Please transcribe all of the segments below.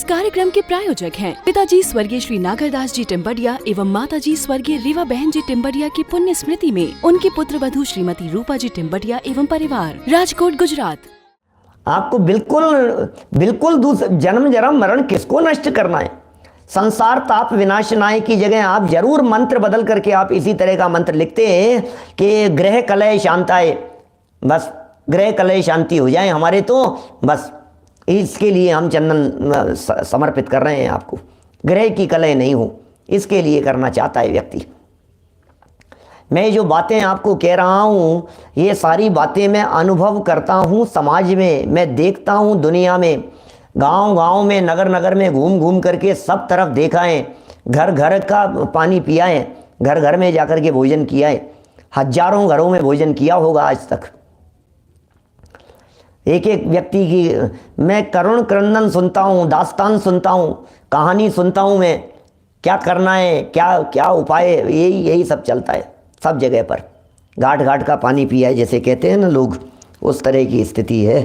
कार्यक्रम के प्रायोजक हैं पिताजी स्वर्गीय श्री नागरदास जी टिम्बडिया एवं माताजी स्वर्गीय रीवा बहन जी टिम्बडिया की पुण्य स्मृति में उनकी पुत्र वधू श्रीमती रूपा जी टिम्बडिया एवं परिवार, राजकोट, गुजरात। आपको बिल्कुल जन्म जन्म मरण किसको नष्ट करना है। संसार ताप विनाशनाय की जगह आप जरूर मंत्र बदल करके आप इसी तरह का मंत्र लिखते हैं कि ग्रह कलह शांताय, बस ग्रह कलह शांति हो जाए हमारे, तो बस इसके लिए हम चंदन समर्पित कर रहे हैं आपको। ग्रह की कलह नहीं हो, इसके लिए करना चाहता है व्यक्ति। मैं जो बातें आपको कह रहा हूँ ये सारी बातें मैं अनुभव करता हूँ, समाज में मैं देखता हूँ, दुनिया में गांव गांव में नगर नगर में घूम घूम करके सब तरफ देखा है, घर घर का पानी पिया है, घर घर में जाकर के भोजन किया है, हजारों घरों में भोजन किया होगा आज तक। एक एक व्यक्ति की मैं करुण क्रंदन सुनता हूँ, दास्तान सुनता हूँ, कहानी सुनता हूँ मैं, क्या करना है, क्या क्या उपाय, यही सब चलता है सब जगह पर। घाट घाट का पानी पिया है जैसे कहते हैं ना लोग, उस तरह की स्थिति है।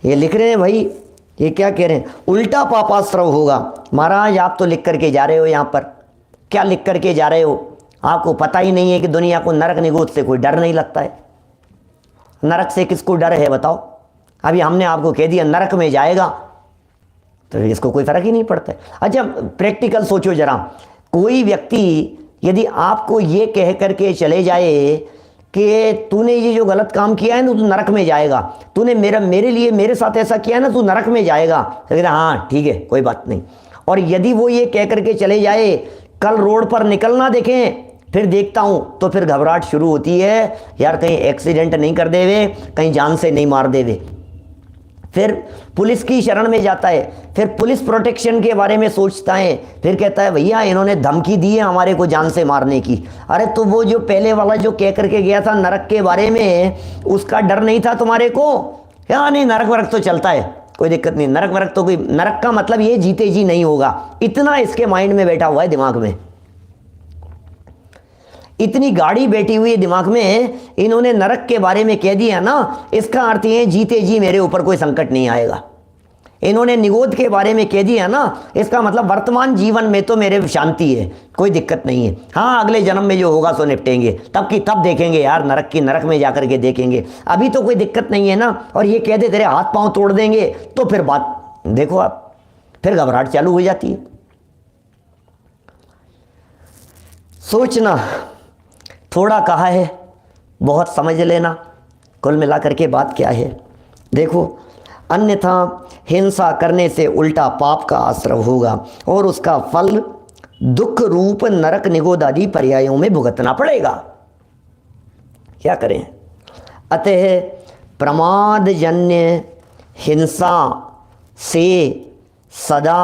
ये लिख रहे हैं भाई, ये क्या कह रहे हैं, उल्टा पापाश्रव होगा। महाराज आप तो लिख करके जा रहे हो, यहाँ पर क्या लिख करके जा रहे हो? आपको पता ही नहीं है कि दुनिया को नरक निगोद से कोई डर नहीं लगता है। नरक से किसको डर है बताओ? अभी हमने आपको कह दिया नरक में जाएगा तो इसको कोई फर्क ही नहीं पड़ता है। अच्छा प्रैक्टिकल सोचो जरा, कोई व्यक्ति यदि आपको ये कह करके चले जाए कि तूने ये जो गलत काम किया है ना तू नरक में जाएगा, तूने मेरे लिए मेरे साथ ऐसा किया है ना तू नरक में जाएगा, तो हाँ ठीक है कोई बात नहीं। और यदि वो ये कह करके चले जाए कल रोड पर निकलना देखें फिर देखता हूँ, तो फिर घबराहट शुरू होती है, यार कहीं एक्सीडेंट नहीं कर देवे, कहीं जान से नहीं मार देवे। फिर पुलिस की शरण में जाता है, फिर पुलिस प्रोटेक्शन के बारे में सोचता है, फिर कहता है भैया इन्होंने धमकी दी है हमारे को जान से मारने की। अरे तो वो जो पहले वाला जो कह करके गया था नरक के बारे में, उसका डर नहीं था तुम्हारे को? या नहीं, नरक वरक तो चलता है, कोई दिक्कत नहीं, नरक वरक तो कोई, नरक का मतलब ये जीते जी नहीं होगा, इतना इसके माइंड में बैठा हुआ है, दिमाग में इतनी गाड़ी बैठी हुई है दिमाग में। इन्होंने नरक के बारे में कह दिया ना, इसका अर्थ ये जीते जी मेरे ऊपर कोई संकट नहीं आएगा। इन्होंने निगोद के बारे में कह दिया ना, इसका मतलब वर्तमान जीवन में तो मेरे शांति है, कोई दिक्कत नहीं है। हाँ अगले जन्म में जो होगा सो निपटेंगे, तब की तब देखेंगे यार, नरक की नरक में जाकर के देखेंगे, अभी तो कोई दिक्कत नहीं है ना। और ये कह दे तेरे हाथ पांव तोड़ देंगे, तो फिर बात देखो आप, फिर घबराहट चालू हो जाती है। सोचना थोड़ा कहा है, बहुत समझ लेना, कुल मिलाकर के बात क्या है देखो। अन्यथा हिंसा करने से उल्टा पाप का आश्रय होगा और उसका फल दुख रूप नरक निगोद आदि पर्यायों में भुगतना पड़ेगा। क्या करें? अतः प्रमादजन्य हिंसा से सदा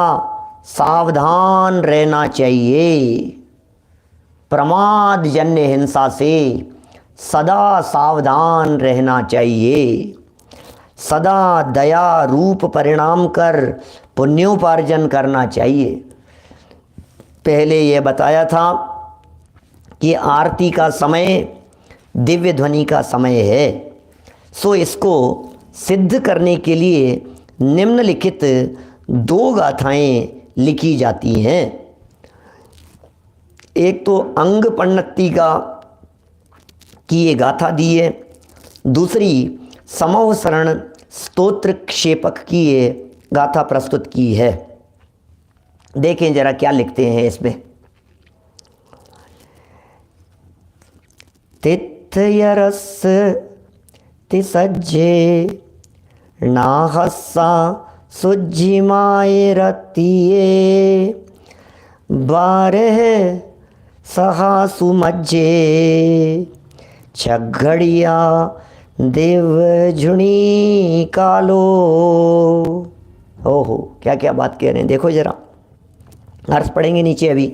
सावधान रहना चाहिए। प्रमादजन्य हिंसा से सदा सावधान रहना चाहिए। सदा दया रूप परिणाम कर पुण्योपार्जन करना चाहिए। पहले ये बताया था कि आरती का समय दिव्य ध्वनि का समय है, सो इसको सिद्ध करने के लिए निम्नलिखित 2 गाथाएं लिखी जाती हैं। एक तो अंग पन्नती का की ये गाथा दी है, दूसरी समूह शरण स्तोत्र क्षेपक की ये गाथा प्रस्तुत की है। देखें जरा क्या लिखते हैं इसमें। तिथयरस तिसज्जे नाहसा सुज्जिमाए रतिये बारह सहासु मज्जे छघड़िया देव झुणी कालो। ओहो क्या क्या बात कह रहे हैं, देखो जरा अर्थ पढ़ेंगे नीचे अभी।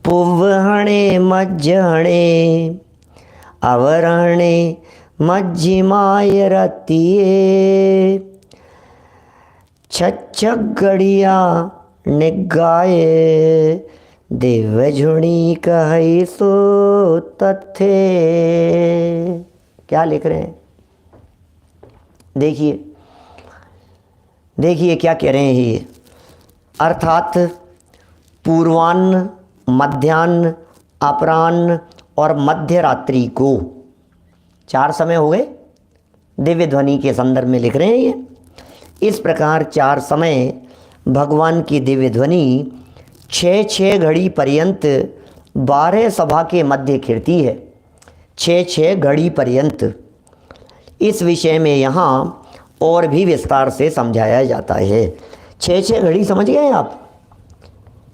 पुवहणे मज्जहणे अवरहणे मज्जिमाय रतिये छच्छगड़िया निगाये दिव्य झुणी कही सो तथे। क्या लिख रहे हैं देखिए, देखिए क्या कह रहे हैं ये। अर्थात पूर्वान्न, मध्याह्न, अपराह्न और मध्य रात्रि को 4 समय हो गए, दिव्य ध्वनि के संदर्भ में लिख रहे हैं ये। इस प्रकार 4 समय भगवान की दिव्य ध्वनि 6 घड़ी पर्यंत 12 सभा के मध्य खिड़ती है। 6 घड़ी पर्यंत। इस विषय में यहाँ और भी विस्तार से समझाया जाता है। 6 घड़ी समझ गए आप?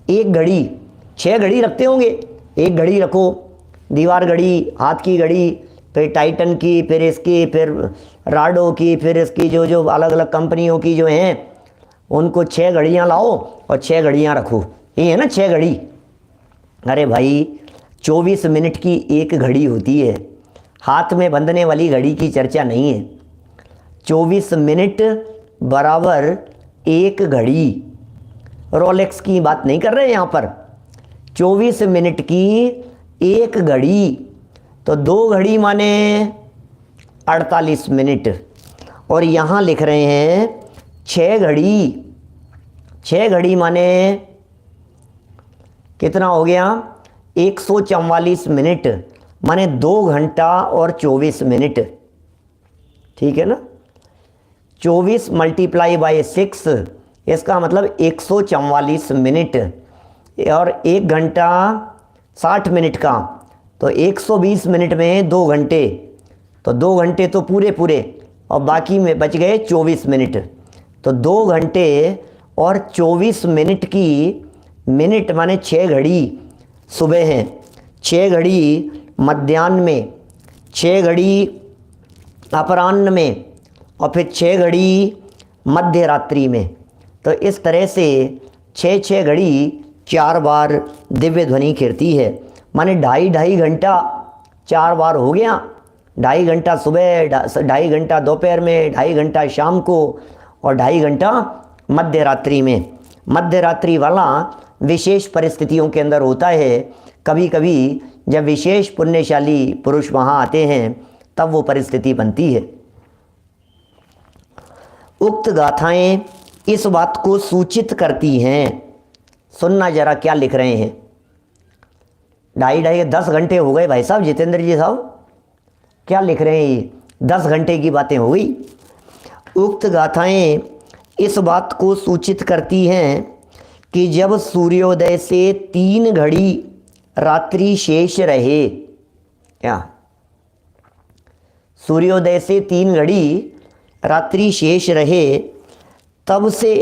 एक घड़ी, 6 घड़ी रखते होंगे। एक घड़ी रखो, दीवार घड़ी, हाथ की घड़ी, फिर टाइटन की, फिर इसकी, फिर राडो की, फिर इसकी जो अलग अलग कंपनियों की जो हैं, उनको 6 घड़ियाँ लाओ और 6 घड़ियाँ रखो। ये है ना 6 घड़ी। अरे भाई 24 मिनट की एक घड़ी होती है, हाथ में बंधने वाली घड़ी की चर्चा नहीं है। 24 मिनट बराबर एक घड़ी, रोलेक्स की बात नहीं कर रहे हैं यहाँ पर। 24 मिनट की एक घड़ी, तो 2 घड़ी माने 48 मिनट, और यहाँ लिख रहे हैं 6 घड़ी। 6 घड़ी माने कितना हो गया? 144 मिनट, माने 2 घंटा और 24 मिनट। ठीक है ना? 24 मल्टीप्लाई बाय 6, इसका मतलब 144 मिनट, और 1 घंटा 60 मिनट का, तो 120 मिनट में 2 घंटे, तो 2 घंटे तो पूरे पूरे, और बाकी में बच गए 24 मिनट। तो 2 घंटे और 24 मिनट की मिनट माने 6 घड़ी सुबह हैं, 6 घड़ी मध्याह्न में, 6 घड़ी अपराह्न में, और फिर 6 घड़ी मध्य रात्रि में। तो इस तरह से 6 घड़ी 4 बार दिव्य ध्वनि कीर्ति है, माने 2.5 घंटा 4 बार हो गया। 2.5 घंटा सुबह, 2.5 घंटा दोपहर में, 2.5 घंटा शाम को, और 2.5 घंटा मध्य रात्रि में। मध्य रात्रि वाला विशेष परिस्थितियों के अंदर होता है। कभी कभी जब विशेष पुण्यशाली पुरुष वहाँ आते हैं तब वो परिस्थिति बनती है। उक्त गाथाएं इस बात को सूचित करती हैं। सुनना जरा क्या लिख रहे हैं। 10 घंटे हो गए भाई साहब, जितेंद्र जी साहब क्या लिख रहे हैं ये? 10 घंटे की बातें हो गई। उक्त गाथाएं इस बात को सूचित करती हैं कि जब सूर्योदय से 3 घड़ी रात्रि शेष रहे, क्या सूर्योदय से 3 घड़ी रात्रि शेष रहे, तब से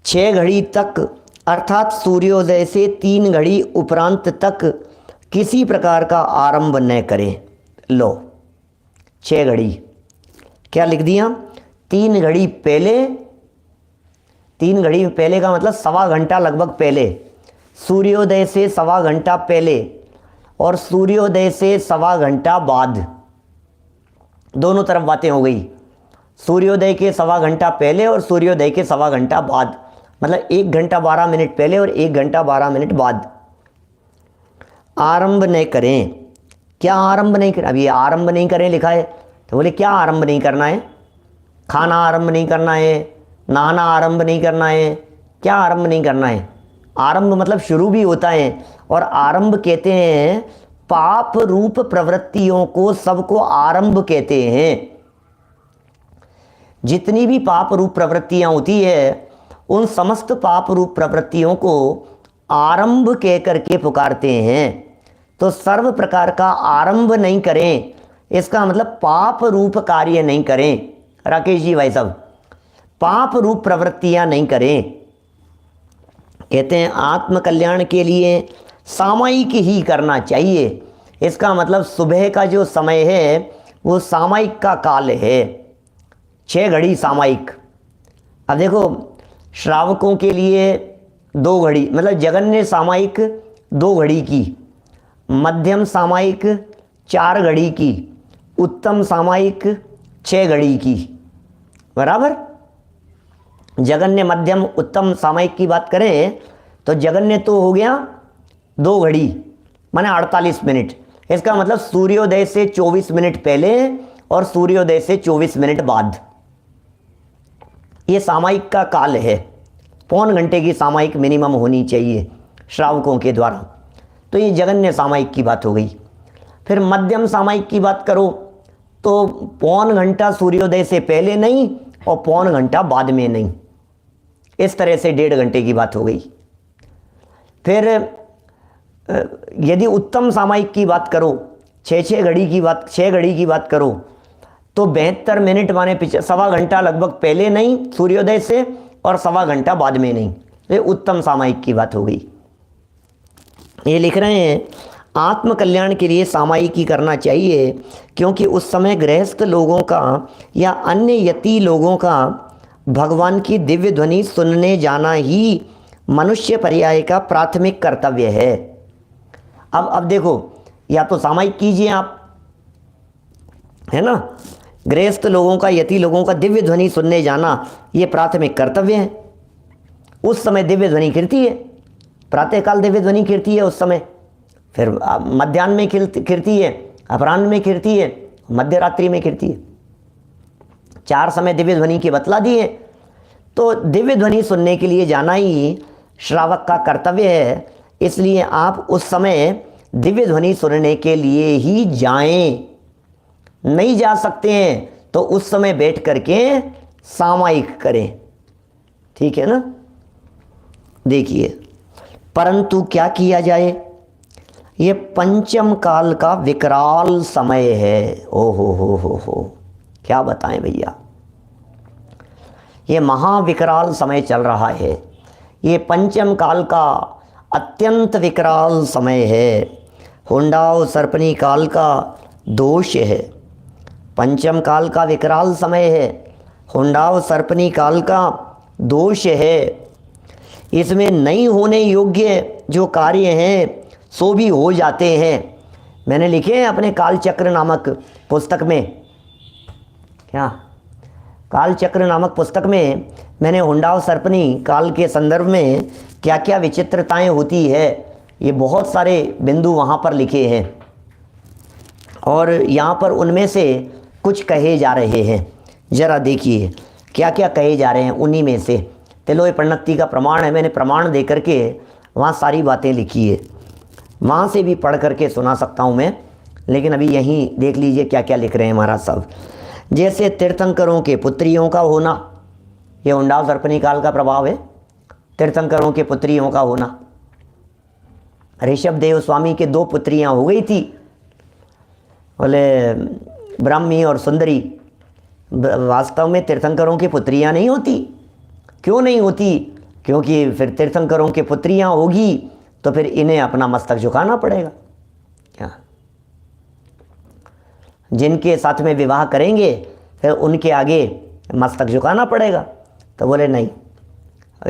6 घड़ी तक, अर्थात सूर्योदय से 3 घड़ी उपरांत तक किसी प्रकार का आरंभ न करें। लो 6 घड़ी क्या लिख दिया? 3 घड़ी पहले, 3 घड़ी पहले का मतलब 1.25 घंटा लगभग पहले, सूर्योदय से 1.25 घंटा पहले, और सूर्योदय से 1.25 घंटा बाद। दोनों तरफ बातें हो गई। सूर्योदय के 1.25 घंटा पहले और सूर्योदय के 1.25 घंटा बाद, मतलब 1 घंटा 12 मिनट पहले और 1 घंटा 12 मिनट बाद आरंभ नहीं करें। क्या आरंभ नहीं करें? अब ये आरंभ नहीं करें लिखा है, तो बोले क्या आरंभ नहीं करना है? खाना आरंभ नहीं करना है, नहाना आरंभ नहीं करना है, क्या आरंभ नहीं करना है? आरंभ मतलब शुरू भी होता है, और आरंभ कहते हैं पाप रूप प्रवृत्तियों को, सबको आरंभ कहते हैं। जितनी भी पाप रूप प्रवृत्तियां होती है उन समस्त पाप रूप प्रवृत्तियों को आरंभ कह करके पुकारते हैं। तो सर्व प्रकार का आरंभ नहीं करें, इसका मतलब पाप रूप कार्य नहीं करें। राकेश जी भाई साहब, पाप रूप प्रवृत्तियां नहीं करें। कहते हैं आत्म कल्याण के लिए सामयिक ही करना चाहिए। इसका मतलब सुबह का जो समय है वो सामयिक का काल है, 6 घड़ी सामयिक। अब देखो श्रावकों के लिए 2 घड़ी, मतलब जगन्य सामयिक 2 घड़ी की, मध्यम सामयिक 4 घड़ी की, उत्तम सामयिक 6 घड़ी की, बराबर। जगन्य मध्यम उत्तम सामयिक की बात करें तो जगन्य तो हो गया 2 घड़ी माने 48 मिनट। इसका मतलब सूर्योदय से 24 मिनट पहले और सूर्योदय से 24 मिनट बाद, ये सामायिक का काल है, पौन घंटे की सामायिक मिनिमम होनी चाहिए श्रावकों के द्वारा। तो ये जगन्य सामायिक की बात हो गई। फिर मध्यम सामायिक की बात करो तो पौन घंटा सूर्योदय से पहले नहीं और पौन घंटा बाद में नहीं, इस तरह से 1.5 घंटे की बात हो गई। फिर यदि उत्तम सामायिक की बात करो, 6 घड़ी की बात करो तो 72 मिनट माने सवा घंटा लगभग पहले नहीं सूर्योदय से और सवा घंटा बाद में नहीं, ये उत्तम सामायिक की बात हो गई। ये लिख रहे हैं आत्म कल्याण के लिए सामायिकी करना चाहिए, क्योंकि उस समय गृहस्थ लोगों का या अन्य यति लोगों का भगवान की दिव्य ध्वनि सुनने जाना ही मनुष्य पर्याय का प्राथमिक कर्तव्य है। अब देखो, या तो सामायिक कीजिए आप, है ना, गृहस्थ लोगों का यति लोगों का दिव्य ध्वनि सुनने जाना ये प्राथमिक कर्तव्य है। उस समय दिव्य ध्वनि कीर्ति है, प्रातःकाल दिव्य ध्वनि कीर्ति है उस समय, फिर मध्याह्न में कीर्ति है, अपराह्न में कीर्ति है, मध्य रात्रि में कीर्ति है, 4 समय दिव्य ध्वनि के बतला दिए। तो दिव्य ध्वनि सुनने के लिए जाना ही श्रावक का कर्तव्य है, इसलिए आप उस समय दिव्य ध्वनि सुनने के लिए ही जाएं। नहीं जा सकते हैं तो उस समय बैठ करके सामायिक करें, ठीक है ना। देखिए, परंतु क्या किया जाए, ये पंचम काल का विकराल समय है। ओ हो, क्या बताएं भैया, ये महाविकराल समय चल रहा है। ये पंचम काल का अत्यंत विकराल समय है, हुंडाव सर्पणी काल का दोष है। पंचम काल का विकराल समय है, हुंडाव सर्पणी काल का दोष है। इसमें नहीं होने योग्य जो कार्य हैं सो भी हो जाते हैं। मैंने लिखे हैं अपने कालचक्र नामक पुस्तक में, क्या कालचक्र नामक पुस्तक में मैंने हुंडाव सर्पणी काल के संदर्भ में क्या क्या विचित्रताएं होती है, ये बहुत सारे बिंदु वहाँ पर लिखे हैं और यहाँ पर उनमें से कुछ कहे जा रहे हैं। जरा देखिए क्या क्या कहे जा रहे हैं। उन्हीं में से तिलोय प्रणति का प्रमाण है, मैंने प्रमाण दे करके वहाँ सारी बातें लिखी है, वहाँ से भी पढ़ करके सुना सकता हूँ मैं, लेकिन अभी यहीं देख लीजिए क्या क्या लिख रहे हैं महाराज साहब। जैसे तीर्थंकरों के पुत्रियों का होना, ये हुंडाव सर्पणी काल का प्रभाव है। तीर्थंकरों के पुत्रियों का होना, ऋषभ देव स्वामी के 2 पुत्रियां हो गई थी, बोले ब्राह्मी और सुंदरी। वास्तव में तीर्थंकरों की पुत्रियां नहीं होती। क्यों नहीं होती? क्योंकि फिर तीर्थंकरों की पुत्रियां होगी तो फिर इन्हें अपना मस्तक झुकाना पड़ेगा। क्या जिनके साथ में विवाह करेंगे फिर उनके आगे मस्तक झुकाना पड़ेगा। तो बोले नहीं,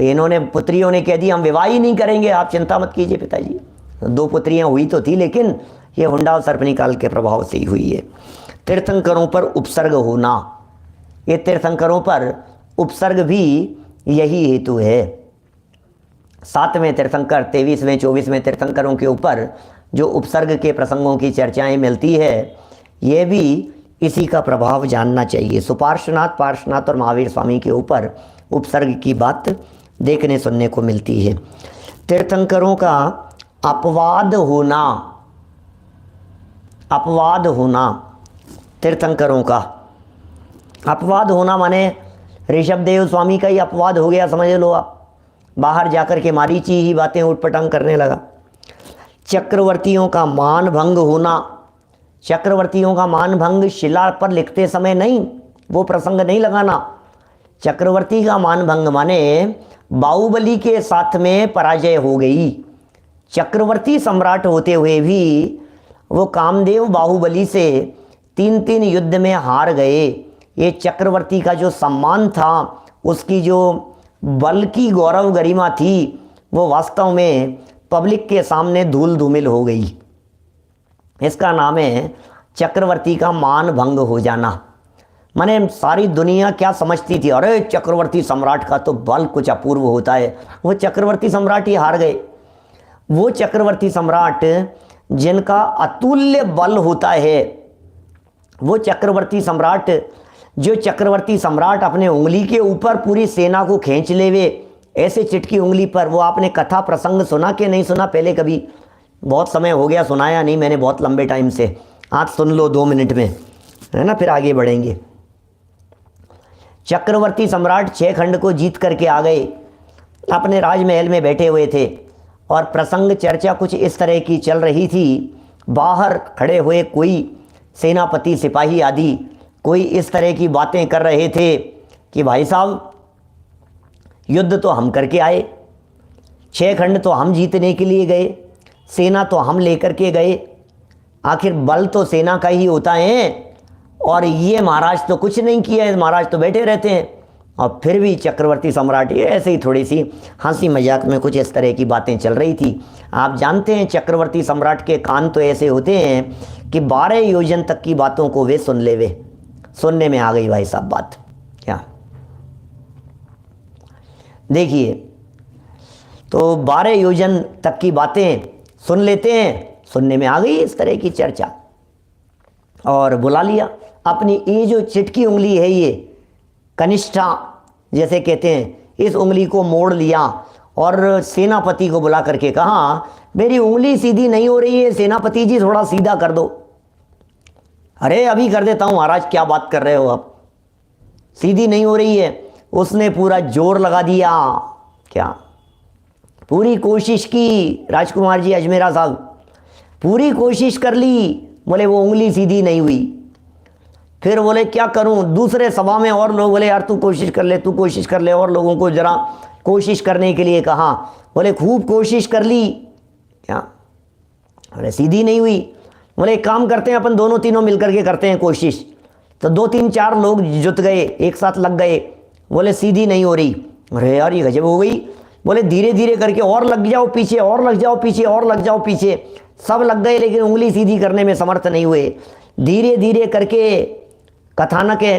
इन्होंने पुत्रियों ने कह दिया हम विवाह ही नहीं करेंगे, आप चिंता मत कीजिए पिताजी। 2 पुत्रियां हुई तो थी, लेकिन ये हुंडाव सर्पणी काल के प्रभाव से ही हुई है। तीर्थंकरों पर उपसर्ग होना, ये तीर्थंकरों पर उपसर्ग भी यही हेतु है। 7वें तीर्थंकर, 23वें 24वें तीर्थंकरों के ऊपर जो उपसर्ग के प्रसंगों की चर्चाएं मिलती है, ये भी इसी का प्रभाव जानना चाहिए। सुपार्श्वनाथ, पार्श्वनाथ और महावीर स्वामी के ऊपर उपसर्ग की बात देखने सुनने को मिलती है। तीर्थंकरों का अपवाद होना, तीर्थंकरों का अपवाद होना माने ऋषभ देव स्वामी का ही अपवाद हो गया, समझ लो आप। बाहर जाकर के मारीची ही बातें उटपटांग करने लगा। चक्रवर्तियों का मान भंग होना, चक्रवर्तियों का मान भंग शिला पर लिखते समय नहीं, वो प्रसंग नहीं लगाना। चक्रवर्ती का मान भंग माने बाहुबली के साथ में पराजय हो गई। चक्रवर्ती सम्राट होते हुए भी वो कामदेव बाहुबली से 3 युद्ध में हार गए। ये चक्रवर्ती का जो सम्मान था, उसकी जो बल की गौरव गरिमा थी, वो वास्तव में पब्लिक के सामने धूल धूमिल हो गई। इसका नाम है चक्रवर्ती का मान भंग हो जाना। माने सारी दुनिया क्या समझती थी, अरे चक्रवर्ती सम्राट का तो बल कुछ अपूर्व होता है, वो चक्रवर्ती सम्राट ही हार गए। वो चक्रवर्ती सम्राट जिनका अतुल्य बल होता है, वो चक्रवर्ती सम्राट जो चक्रवर्ती सम्राट अपने उंगली के ऊपर पूरी सेना को खींच लेवे, ऐसे चिटकी उंगली पर। वो आपने कथा प्रसंग सुना कि नहीं सुना पहले कभी? बहुत समय हो गया, सुनाया नहीं मैंने बहुत लंबे टाइम से। आज सुन लो 2 मिनट में, है ना, फिर आगे बढ़ेंगे। चक्रवर्ती सम्राट 6 खंड को जीत करके आ गए, अपने राजमहल में बैठे हुए थे और प्रसंग चर्चा कुछ इस तरह की चल रही थी। बाहर खड़े हुए कोई सेनापति सिपाही आदि कोई इस तरह की बातें कर रहे थे कि भाई साहब युद्ध तो हम करके आए, 6 खंड तो हम जीतने के लिए गए, सेना तो हम लेकर के गए, आखिर बल तो सेना का ही होता है, और ये महाराज तो कुछ नहीं किया है, महाराज तो बैठे रहते हैं। और फिर भी चक्रवर्ती सम्राट ये ऐसे ही थोड़ी सी हंसी मजाक में कुछ इस तरह की बातें चल रही थी। आप जानते हैं चक्रवर्ती सम्राट के कान तो ऐसे होते हैं कि 12 योजन तक की बातों को वे सुन ले। वे सुनने में आ गई भाई साहब बात। क्या देखिए, तो 12 योजन तक की बातें सुन लेते हैं, सुनने में आ गई इस तरह की चर्चा, और बुला लिया अपनी ये जो चिटकी उंगली है, ये कनिष्ठा जैसे कहते हैं, इस उंगली को मोड़ लिया और सेनापति को बुला करके कहा मेरी उंगली सीधी नहीं हो रही है, सेनापति जी थोड़ा सीधा कर दो। अरे अभी कर देता हूं महाराज, क्या बात कर रहे हो आप, सीधी नहीं हो रही है। उसने पूरा जोर लगा दिया, क्या पूरी कोशिश की, राजकुमार जी अजमेरा साहब पूरी कोशिश कर ली, बोले वो उंगली सीधी नहीं हुई। फिर बोले क्या करूं, दूसरे सभा में और लोग बोले यार तू कोशिश कर ले, तू कोशिश कर ले, और लोगों को जरा कोशिश करने के लिए कहा, बोले खूब कोशिश कर ली, क्या अरे सीधी नहीं हुई। बोले एक काम करते हैं अपन दोनों तीनों मिलकर के करते हैं कोशिश। तो 2 3 4 लोग जुट गए, एक साथ लग गए, बोले सीधी नहीं हो रही। अरे यार ये गजब हो गई। बोले धीरे धीरे करके और लग जाओ पीछे, और लग जाओ पीछे, और लग जाओ पीछे। सब लग गए लेकिन उंगली सीधी करने में समर्थ नहीं हुए। धीरे धीरे करके कथानक है,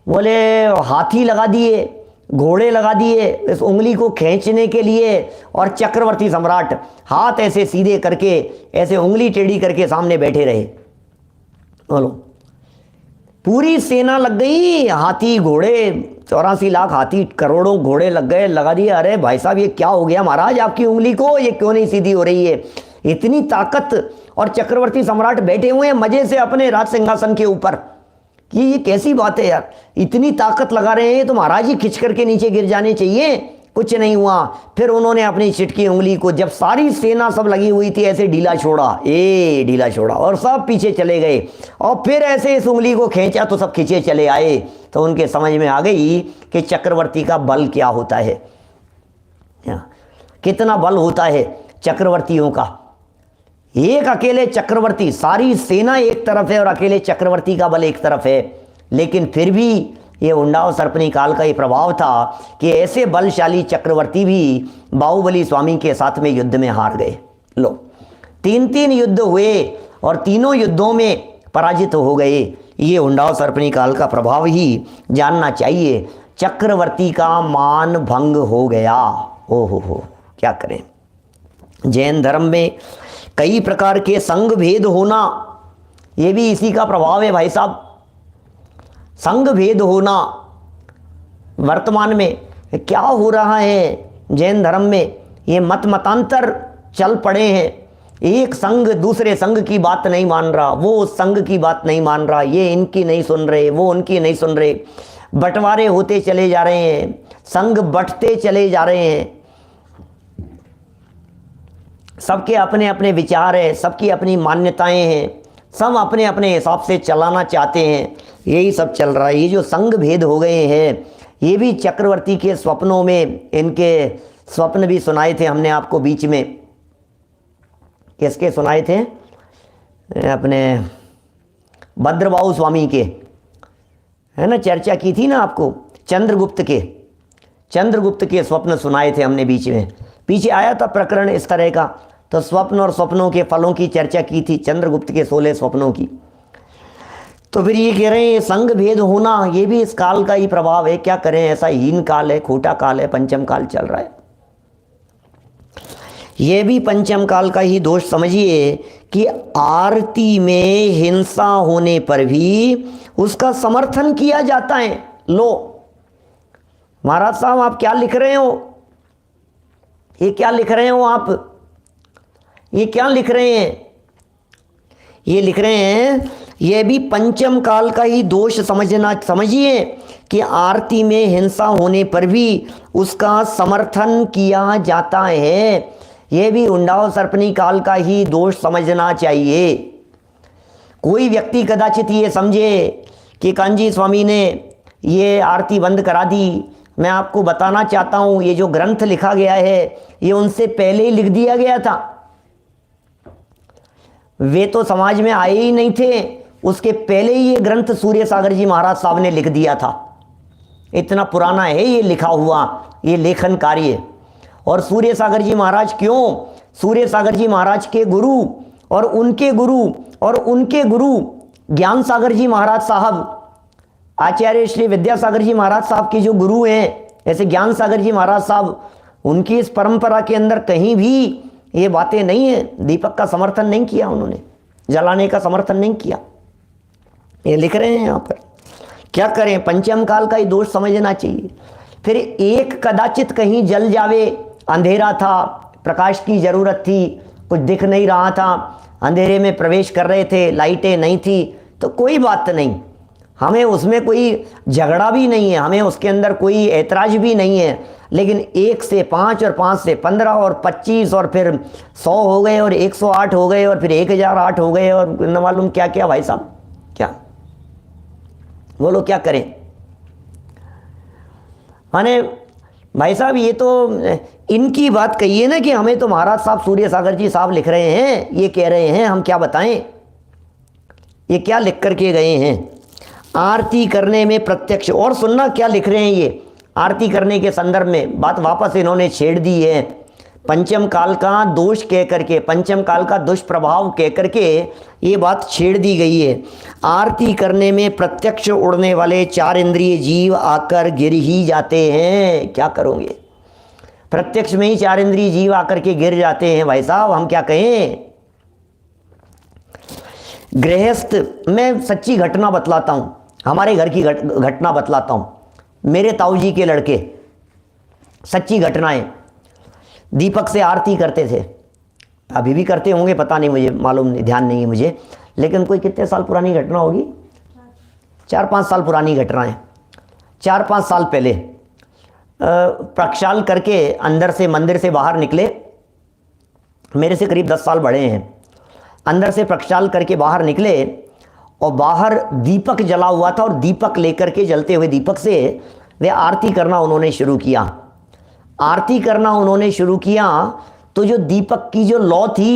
बोले हाथी लगा दिए, घोड़े लगा दिए इस उंगली को खींचने के लिए, और चक्रवर्ती सम्राट हाथ ऐसे सीधे करके ऐसे उंगली टेढ़ी करके सामने बैठे रहे। बोलो पूरी सेना लग गई, हाथी घोड़े 84 लाख हाथी, करोड़ों घोड़े लग गए, लगा दिए। अरे भाई साहब ये क्या हो गया महाराज आपकी उंगली को, ये क्यों नहीं सीधी हो रही है, इतनी ताकत, और चक्रवर्ती सम्राट बैठे हुए हैं मजे से अपने राज सिंहासन के ऊपर, कि ये कैसी बात है यार, इतनी ताकत लगा रहे हैं तो महाराज ही खिंच करके नीचे गिर जाने चाहिए। कुछ नहीं हुआ। फिर उन्होंने अपनी चिटकी उंगली को, जब सारी सेना सब लगी हुई थी, ऐसे ढीला छोड़ा, ढीला छोड़ा, और सब पीछे चले गए, और फिर ऐसे इस उंगली को खींचा तो सब खींचे चले आए। तो उनके समझ में आ गई कि चक्रवर्ती का बल क्या होता है, कितना बल होता है चक्रवर्तियों का। एक अकेले चक्रवर्ती, सारी सेना एक तरफ है और अकेले चक्रवर्ती का बल एक तरफ है। लेकिन फिर भी ये उंडाव सर्पनी काल का ये प्रभाव था कि ऐसे बलशाली चक्रवर्ती भी बाहुबली स्वामी के साथ में युद्ध में हार गए। लो 3 युद्ध हुए और तीनों युद्धों में पराजित हो गए। ये उंडाव सर्पनी काल का प्रभाव ही जानना चाहिए। चक्रवर्ती का मान भंग हो गया। हो क्या करें। जैन धर्म में कई प्रकार के संघ भेद होना, ये भी इसी का प्रभाव है भाई साहब। संघ भेद होना वर्तमान में क्या हो रहा है जैन धर्म में, ये मतांतर चल पड़े हैं। एक संघ दूसरे संघ की बात नहीं मान रहा, वो उस संघ की बात नहीं मान रहा, ये इनकी नहीं सुन रहे, वो उनकी नहीं सुन रहे। बंटवारे होते चले जा रहे हैं, संघ बंटते चले जा रहे हैं। सबके अपने अपने विचार है, सबकी अपनी मान्यताएं हैं, सब अपने अपने हिसाब से चलाना चाहते हैं। यही सब चल रहा है। ये जो संघ भेद हो गए हैं, ये भी चक्रवर्ती के स्वप्नों में, इनके स्वप्न भी सुनाए थे हमने आपको बीच में। किसके सुनाए थे? अपने भद्रबाहु स्वामी के, है ना, चर्चा की थी ना आपको। चंद्रगुप्त के स्वप्न सुनाए थे हमने बीच में। पीछे आया था प्रकरण इस तरह का, तो स्वप्न और स्वप्नों के फलों की चर्चा की थी, चंद्रगुप्त के 16 स्वप्नों की। तो फिर ये कह रहे हैं संघ भेद होना, ये भी इस काल का ही प्रभाव है। क्या करें, ऐसा हीन काल है, खोटा काल है, पंचम काल चल रहा है। ये भी पंचम काल का ही दोष समझिए कि आरती में हिंसा होने पर भी उसका समर्थन किया जाता है। लो महाराज साहब आप क्या लिख रहे हो, ये क्या लिख रहे हो आप, ये क्या लिख रहे हैं, ये लिख रहे हैं ये भी पंचम काल का ही दोष समझिए कि आरती में हिंसा होने पर भी उसका समर्थन किया जाता है। ये भी उंडाव सर्पनी काल का ही दोष समझना चाहिए। कोई व्यक्ति कदाचित ये समझे कि कांजी स्वामी ने ये आरती बंद करा दी। मैं आपको बताना चाहता हूँ ये जो ग्रंथ लिखा गया है ये उनसे पहले ही लिख दिया गया था। वे तो समाज में आए ही नहीं थे, उसके पहले ही ये ग्रंथ सूर्य सागर जी महाराज साहब ने लिख दिया था। इतना पुराना है ये लिखा हुआ ये लेखन कार्य। और सूर्य सागर जी महाराज क्यों, सूर्य सागर जी महाराज के गुरु और उनके गुरु ज्ञान सागर जी महाराज साहब, आचार्य श्री विद्यासागर जी महाराज साहब के जो गुरु हैं, ऐसे ज्ञान सागर जी महाराज साहब, उनकी इस परंपरा के अंदर कहीं भी ये बातें नहीं है। दीपक का समर्थन नहीं किया उन्होंने, जलाने का समर्थन नहीं किया। ये लिख रहे हैं यहाँ पर। क्या करें, पंचम काल का ही दोष समझना चाहिए। फिर एक कदाचित कहीं जल जावे, अंधेरा था, प्रकाश की जरूरत थी, कुछ दिख नहीं रहा था, अंधेरे में प्रवेश कर रहे थे, लाइटें नहीं थी, तो कोई बात नहीं, हमें उसमें कोई झगड़ा भी नहीं है, हमें उसके अंदर कोई ऐतराज भी नहीं है। लेकिन 1 से 5 और 5 से 15 और 25 और फिर 100 हो गए और 108 हो गए और फिर 1008 हो गए और न मालूम क्या क्या। भाई साहब क्या बोलो, क्या करें। माने भाई साहब ये तो इनकी बात कही है ना कि हमें तो महाराज साहब सूर्य सागर जी साहब लिख रहे हैं, ये कह रहे हैं, हम क्या बताएं, ये क्या लिख करके गए हैं। आरती करने में प्रत्यक्ष, और सुनना क्या लिख रहे हैं ये आरती करने के संदर्भ में, बात वापस इन्होंने छेड़ दी है। पंचम काल का दोष कह करके, पंचम काल का दुष्प्रभाव कह करके ये बात छेड़ दी गई है। आरती करने में प्रत्यक्ष उड़ने वाले 4 इंद्रिय जीव आकर गिर ही जाते हैं। क्या करोगे, प्रत्यक्ष में ही 4 इंद्रिय जीव आकर के गिर जाते हैं। भाई साहब हम क्या कहें। गृहस्थ, मैं सच्ची घटना बतलाता हूँ, हमारे घर की घटना बतलाता हूँ। मेरे ताऊ जी के लड़के, सच्ची घटनाएं, दीपक से आरती करते थे, अभी भी करते होंगे, पता नहीं, मुझे मालूम नहीं, ध्यान नहीं है मुझे, लेकिन कोई कितने साल पुरानी घटना होगी, 4-5 साल पुरानी घटना है। 4-5 साल पहले प्रक्षाल करके अंदर से मंदिर से बाहर निकले, मेरे से करीब 10 साल बड़े हैं। अंदर से प्रक्षाल करके बाहर निकले और बाहर दीपक जला हुआ था और दीपक लेकर के, जलते हुए दीपक से वे आरती करना उन्होंने शुरू किया। आरती करना उन्होंने शुरू किया तो जो दीपक की जो लौ थी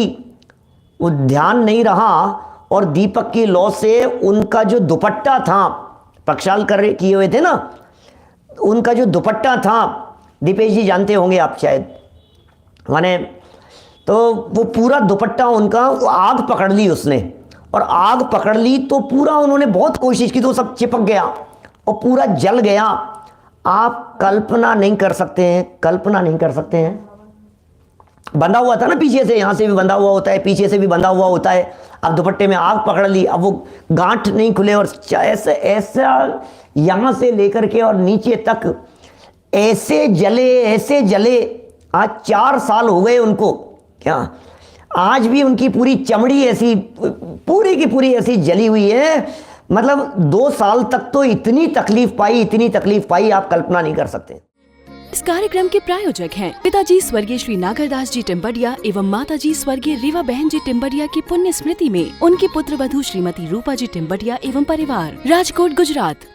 वो ध्यान नहीं रहा और दीपक की लौ से उनका जो दुपट्टा था, प्रक्षाल कर किए हुए थे ना, उनका जो दुपट्टा था, दीपेश जी जानते होंगे आप शायद, माने तो वो पूरा दुपट्टा उनका आग पकड़ ली उसने, और आग पकड़ ली तो पूरा उन्होंने बहुत कोशिश की तो सब चिपक गया और पूरा जल गया। आप कल्पना नहीं कर सकते हैं, कल्पना नहीं कर सकते हैं। बंधा हुआ था ना पीछे से, यहाँ से भी बंधा हुआ होता है, पीछे से भी बंधा हुआ होता है। अब दुपट्टे में आग पकड़ ली, अब वो गांठ नहीं खुले और ऐसा यहाँ से लेकर के और नीचे तक ऐसे जले। आज 4 साल हो गए उनको, क्या आज भी उनकी पूरी चमड़ी ऐसी पूरी की पूरी ऐसी जली हुई है। मतलब 2 साल तक तो इतनी तकलीफ पाई, आप कल्पना नहीं कर सकते। इस कार्यक्रम के प्रायोजक हैं पिताजी स्वर्गीय श्री नागरदास जी टिम्बडिया एवं माताजी स्वर्गीय रीवा बहन जी टिम्बडिया की पुण्य स्मृति में उनकी पुत्र वधू श्रीमती रूपा जी टिम्बडिया एवं परिवार, राजकोट गुजरात।